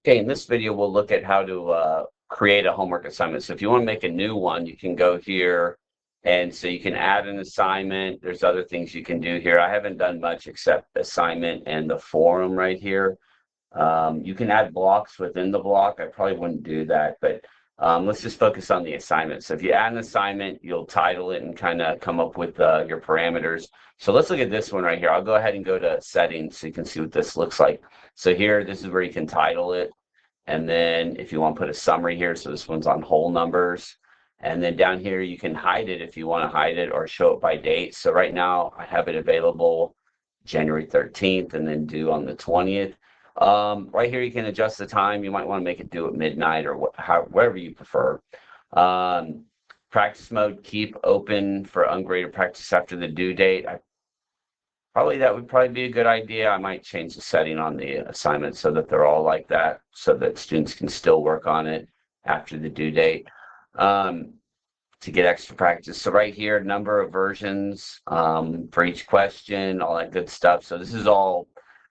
Okay, in this video, we'll look at how to create a homework assignment. So if you want to make a new one, you can go here. And so you can add an assignment. There's other things you can do here. I haven't done much except assignment and the forum right here. You can add blocks within the block. I probably wouldn't do that, but let's just focus on the assignment. So if you add an assignment, you'll title it and kind of come up with your parameters. So let's look at this one right here. I'll go ahead and go to settings so you can see what this looks like. So here, this is where you can title it. And then if you want to put a summary here, so this one's on whole numbers. And then down here, you can hide it if you want to hide it or show it by date. So right now I have it available January 13th and then due on the 20th. Right here, you can adjust the time. You might want to make it due at midnight or whatever you prefer. Practice mode, keep open for ungraded practice after the due date. That would probably be a good idea. I might change the setting on the assignment so that they're all like that, so that students can still work on it after the due date to get extra practice. So right here, number of versions for each question, all that good stuff. So this is all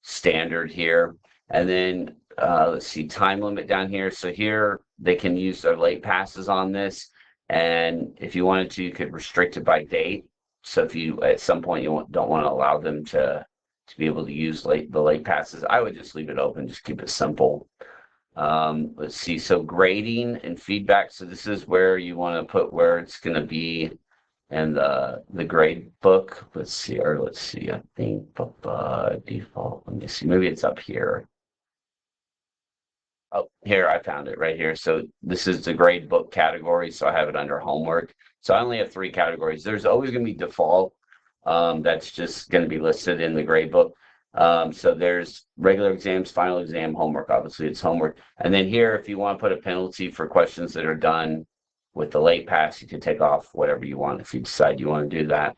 standard here. And then let's see, time limit down here. So here they can use their late passes on this. And if you wanted to, you could restrict it by date. So if you, at some point, you don't want to allow them to be able to use the late passes, I would just leave it open, just keep it simple. Let's see, so grading and feedback. So this is where you want to put where it's going to be in the grade book. Let's see, I think default, let me see, maybe it's up here. Oh, here, I found it right here. So this is the grade book category. So I have it under homework. So I only have 3 categories. There's always going to be default. That's just going to be listed in the grade book. So there's regular exams, final exam, homework. Obviously, it's homework. And then here, if you want to put a penalty for questions that are done with the late pass, you can take off whatever you want if you decide you want to do that.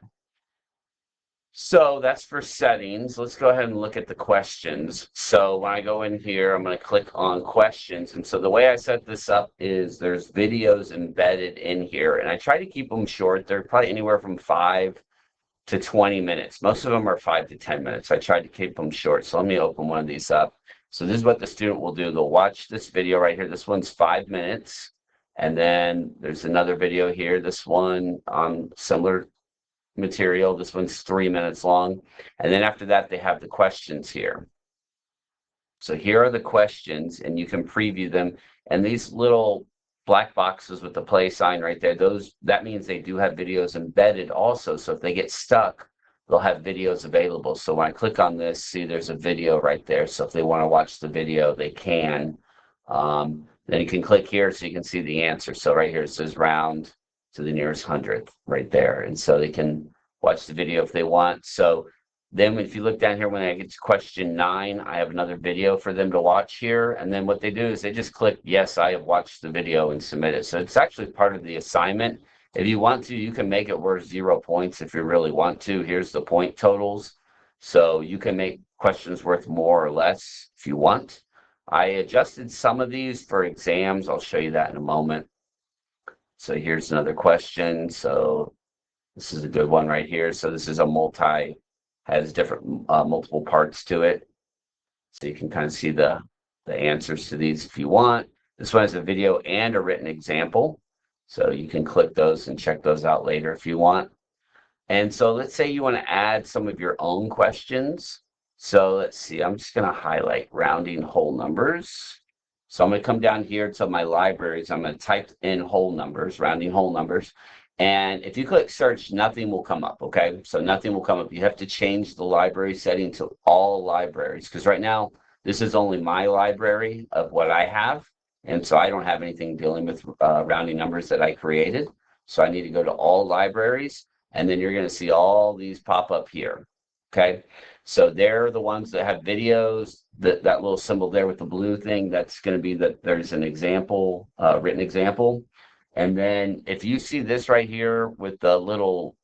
So that's for settings. Let's go ahead and look at the questions. So when I go in here, I'm going to click on questions. And so the way I set this up is there's videos embedded in here. And I try to keep them short. They're probably anywhere from 5 to 20 minutes. Most of them are 5 to 10 minutes. I tried to keep them short. So let me open one of these up. So this is what the student will do. They'll watch this video right here. This one's 5 minutes. And then there's another video here. This one on similar material. This one's 3 minutes long. And then after that, they have the questions here. So here are the questions, and you can preview them. And these little black boxes with the play sign right there, that means they do have videos embedded also. So if they get stuck, they'll have videos available. So when I click on this, see there's a video right there. So if they want to watch the video, they can. Then you can click here so you can see the answer. So right here it says round to the nearest 100th right there. And so they can watch the video if they want. So then if you look down here, when I get to question 9, I have another video for them to watch here. And then what they do is they just click, yes, I have watched the video, and submit it. So it's actually part of the assignment. If you want to, you can make it worth 0 points if you really want to. Here's the point totals. So you can make questions worth more or less if you want. I adjusted some of these for exams. I'll show you that in a moment. So here's another question. So this is a good one right here. So this is a has different multiple parts to it. So you can kind of see the answers to these if you want. This one has a video and a written example. So you can click those and check those out later if you want. And so let's say you want to add some of your own questions. So let's see, I'm just going to highlight rounding whole numbers. So I'm going to come down here to my libraries. I'm going to type in whole numbers, rounding whole numbers. And if you click search, nothing will come up, okay? So nothing will come up. You have to change the library setting to all libraries, because right now, this is only my library of what I have. And so I don't have anything dealing with rounding numbers that I created. So I need to go to all libraries, and then you're going to see all these pop up here, okay? So they're the ones that have videos. That little symbol there with the blue thing, that's going to be that there's an example, written example. And then if you see this right here with the little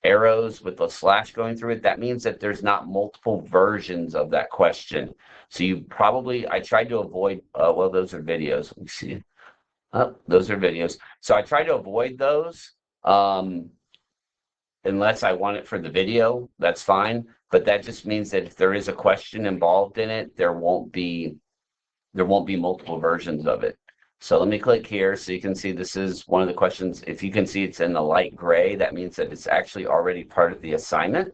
arrows with the slash going through it, that means that there's not multiple versions of that question. So I tried to avoid, well, those are videos. Let me see. Those are videos. So I try to avoid those unless I want it for the video, that's fine. But that just means that if there is a question involved in it, there won't be there won't be multiple versions of it. So let me click here so you can see this is one of the questions. If you can see it's in the light gray, that means that it's actually already part of the assignment.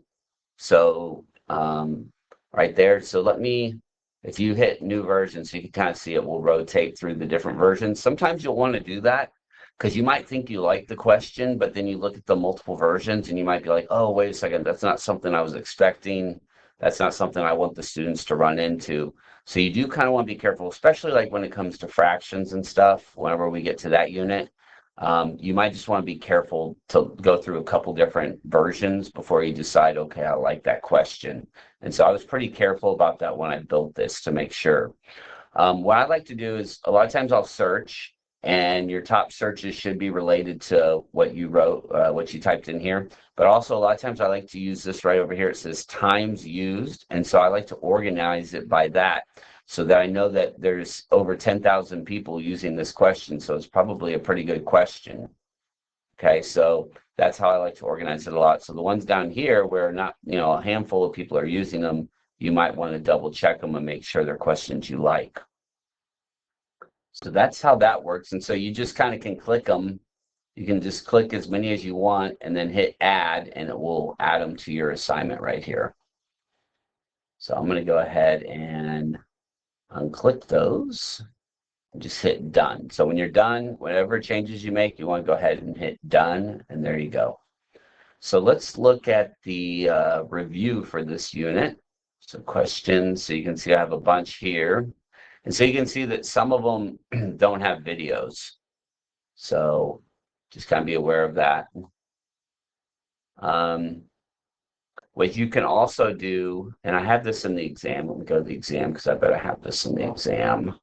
So right there. So let me, if you hit new version, so you can kind of see it will rotate through the different versions. Sometimes you'll want to do that because you might think you like the question, but then you look at the multiple versions and you might be like, oh, wait a second, that's not something I was expecting. That's not something I want the students to run into. So you do kind of want to be careful, especially like when it comes to fractions and stuff, whenever we get to that unit. You might just want to be careful to go through a couple different versions before you decide, okay, I like that question. And so I was pretty careful about that when I built this to make sure. What I like to do is a lot of times I'll search, and your top searches should be related to what you wrote, what you typed in here. But also a lot of times I like to use this right over here. It says times used. And so I like to organize it by that so that I know that there's over 10,000 people using this question. So it's probably a pretty good question. Okay, so that's how I like to organize it a lot. So the ones down here where not, a handful of people are using them, you might want to double check them and make sure they're questions you like. So that's how that works. And so you just kind of can click them. You can just click as many as you want and then hit add, and it will add them to your assignment right here. So I'm going to go ahead and unclick those and just hit done. So when you're done, whatever changes you make, you want to go ahead and hit done, and there you go. So let's look at the review for this unit. So questions, so you can see I have a bunch here. And so you can see that some of them don't have videos. So just kind of be aware of that. What you can also do, and I have this in the exam. Let me go to the exam because I bet I have this in the exam.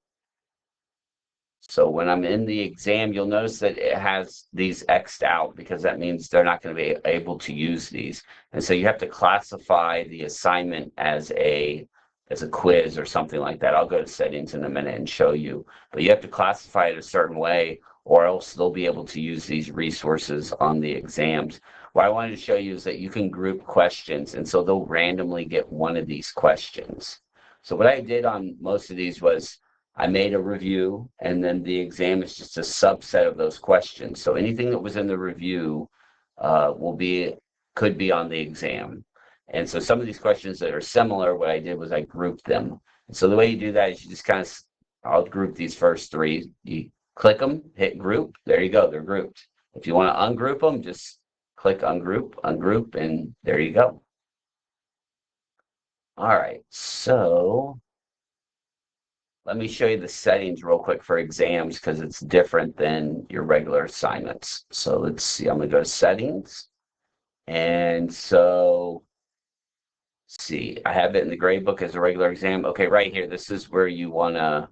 So when I'm in the exam, you'll notice that it has these X'd out because that means they're not going to be able to use these. And so you have to classify the assignment as a quiz or something like that. I'll go to settings in a minute and show you. But you have to classify it a certain way, or else they'll be able to use these resources on the exams. What I wanted to show you is that you can group questions, and so they'll randomly get one of these questions. So what I did on most of these was I made a review, and then the exam is just a subset of those questions. So anything that was in the review could be on the exam. And so some of these questions that are similar, what I did was I grouped them. And so the way you do that is you just kind of, I'll group these first three. You click them, hit group. There you go, they're grouped. If you want to ungroup them, just click ungroup, and there you go. All right, so let me show you the settings real quick for exams because it's different than your regular assignments. So let's see, I'm going to go to settings. And so, see, I have it in the gradebook as a regular exam. Okay, right here, this is where you want to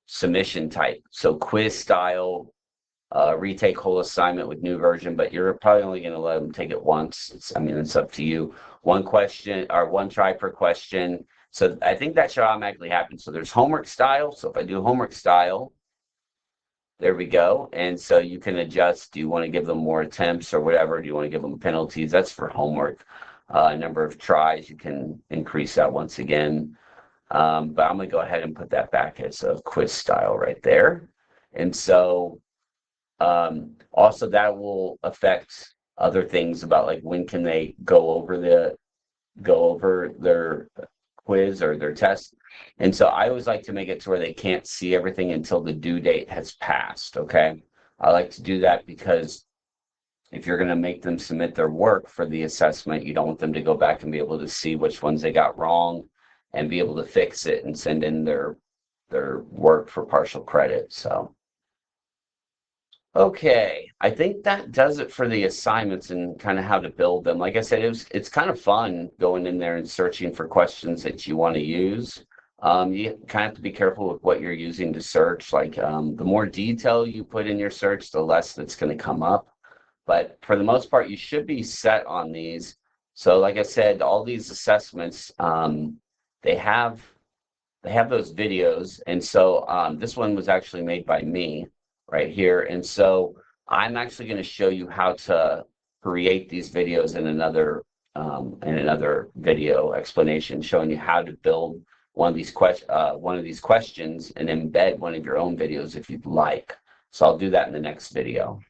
submission type. So quiz style, retake whole assignment with new version, but you're probably only going to let them take it once. It's up to you. One question or one try per question. So I think that should automatically happen. So there's homework style. So if I do homework style, there we go. And so you can adjust. Do you want to give them more attempts or whatever? Do you want to give them penalties? That's for homework. Number of tries, you can increase that once again. But I'm going to go ahead and put that back as a quiz style right there. And so also that will affect other things about like when can they go over their quiz or their test. And so I always like to make it to where they can't see everything until the due date has passed. Okay, I like to do that because if you're going to make them submit their work for the assessment, you don't want them to go back and be able to see which ones they got wrong and be able to fix it and send in their work for partial credit. So okay, I think that does it for the assignments and kind of how to build them. Like I said, it's kind of fun going in there and searching for questions that you want to use. You kind of have to be careful with what you're using to search. Like the more detail you put in your search, the less that's going to come up. But for the most part, you should be set on these. So like I said, all these assessments, they have those videos. And so this one was actually made by me right here. And so I'm actually going to show you how to create these videos in another video explanation showing you how to build one of these questions and embed one of your own videos if you'd like. So I'll do that in the next video.